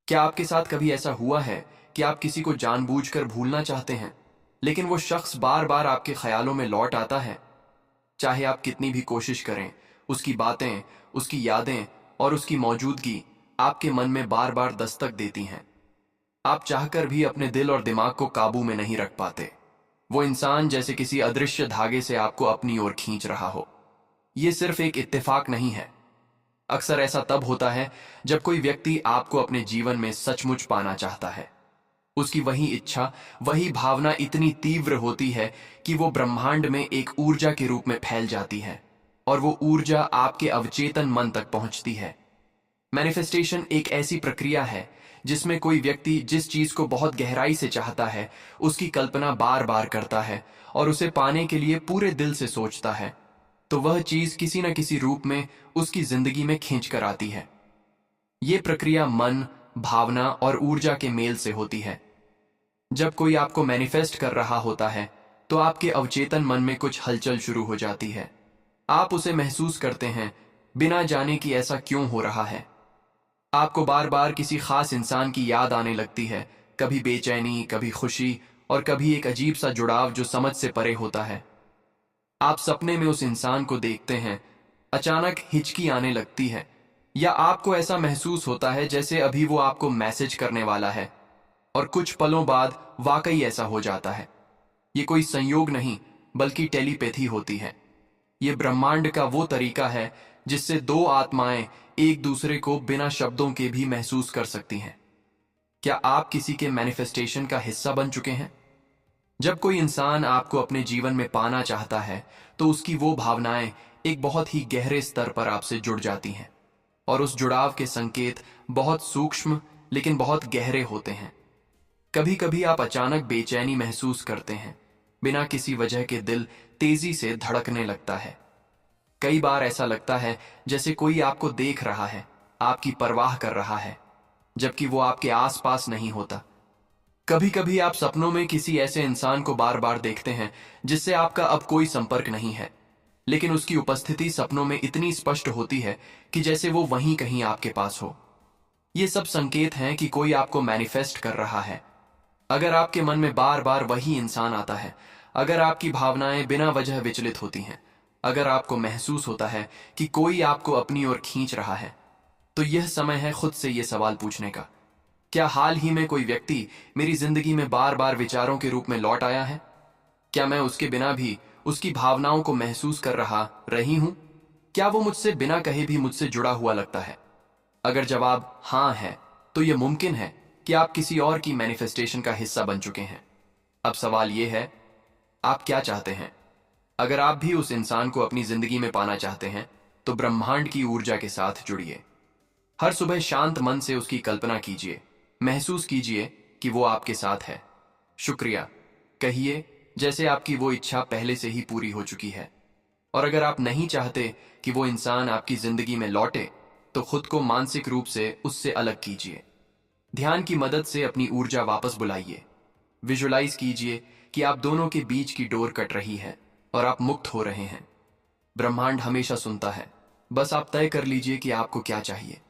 क्या आपके साथ कभी ऐसा हुआ है कि आप किसी को जानबूझकर भूलना चाहते हैं, लेकिन वो शख्स बार बार आपके ख्यालों में लौट आता है? चाहे आप कितनी भी कोशिश करें, उसकी बातें, उसकी यादें और उसकी मौजूदगी आपके मन में बार बार दस्तक देती हैं। आप चाहकर भी अपने दिल और दिमाग को काबू में नहीं रख पाते। वो इंसान जैसे किसी अदृश्य धागे से आपको अपनी ओर खींच रहा हो। ये सिर्फ एक इत्तेफाक नहीं है। अक्सर ऐसा तब होता है जब कोई व्यक्ति आपको अपने जीवन में सचमुच पाना चाहता है। उसकी वही इच्छा, वही भावना इतनी तीव्र होती है कि वो ब्रह्मांड में एक ऊर्जा के रूप में फैल जाती है और वो ऊर्जा आपके अवचेतन मन तक पहुंचती है। मैनिफेस्टेशन एक ऐसी प्रक्रिया है जिसमें कोई व्यक्ति जिस चीज को बहुत गहराई से चाहता है, उसकी कल्पना बार बार करता है और उसे पाने के लिए पूरे दिल से सोचता है, तो वह चीज किसी न किसी रूप में उसकी जिंदगी में खींच कर आती है। ये प्रक्रिया मन, भावना और ऊर्जा के मेल से होती है। जब कोई आपको मैनिफेस्ट कर रहा होता है, तो आपके अवचेतन मन में कुछ हलचल शुरू हो जाती है। आप उसे महसूस करते हैं, बिना जाने कि ऐसा क्यों हो रहा है। आपको बार बार किसी खास इंसान की याद आने लगती है, कभी बेचैनी, कभी खुशी और कभी एक अजीब सा जुड़ाव जो समझ से परे होता है। आप सपने में उस इंसान को देखते हैं, अचानक हिचकी आने लगती है या आपको ऐसा महसूस होता है जैसे अभी वो आपको मैसेज करने वाला है, और कुछ पलों बाद वाकई ऐसा हो जाता है। ये कोई संयोग नहीं, बल्कि टेलीपैथी होती है। ये ब्रह्मांड का वो तरीका है जिससे दो आत्माएं एक दूसरे को बिना शब्दों के भी महसूस कर सकती हैं। क्या आप किसी के मैनिफेस्टेशन का हिस्सा बन चुके हैं? जब कोई इंसान आपको अपने जीवन में पाना चाहता है, तो उसकी वो भावनाएं एक बहुत ही गहरे स्तर पर आपसे जुड़ जाती हैं और उस जुड़ाव के संकेत बहुत सूक्ष्म लेकिन बहुत गहरे होते हैं। कभी कभी आप अचानक बेचैनी महसूस करते हैं, बिना किसी वजह के दिल तेजी से धड़कने लगता है। कई बार ऐसा लगता है जैसे कोई आपको देख रहा है, आपकी परवाह कर रहा है, जबकि वो आपके आसपास नहीं होता। कभी कभी आप सपनों में किसी ऐसे इंसान को बार बार देखते हैं जिससे आपका अब कोई संपर्क नहीं है, लेकिन उसकी उपस्थिति सपनों में इतनी स्पष्ट होती है कि जैसे वो वहीं कहीं आपके पास हो। ये सब संकेत हैं कि कोई आपको मैनिफेस्ट कर रहा है। अगर आपके मन में बार बार वही इंसान आता है, अगर आपकी भावनाएं बिना वजह विचलित होती हैं, अगर आपको महसूस होता है कि कोई आपको अपनी ओर खींच रहा है, तो यह समय है खुद से यह सवाल पूछने का, क्या हाल ही में कोई व्यक्ति मेरी जिंदगी में बार बार विचारों के रूप में लौट आया है? क्या मैं उसके बिना भी उसकी भावनाओं को महसूस कर रही हूं? क्या वो मुझसे बिना कहे भी मुझसे जुड़ा हुआ लगता है? अगर जवाब हां है, तो यह मुमकिन है कि आप किसी और की मैनिफेस्टेशन का हिस्सा बन चुके हैं। अब सवाल यह है, आप क्या चाहते हैं? अगर आप भी उस इंसान को अपनी जिंदगी में पाना चाहते हैं, तो ब्रह्मांड की ऊर्जा के साथ जुड़िए। हर सुबह शांत मन से उसकी कल्पना कीजिए, महसूस कीजिए कि वो आपके साथ है। शुक्रिया कहिए, जैसे आपकी वो इच्छा पहले से ही पूरी हो चुकी है। और अगर आप नहीं चाहते कि वो इंसान आपकी जिंदगी में लौटे, तो खुद को मानसिक रूप से उससे अलग कीजिए। ध्यान की मदद से अपनी ऊर्जा वापस बुलाइए। विजुलाइज कीजिए कि आप दोनों के बीच की डोर कट रही है और आप मुक्त हो रहे हैं। ब्रह्मांड हमेशा सुनता है, बस आप तय कर लीजिए कि आपको क्या चाहिए।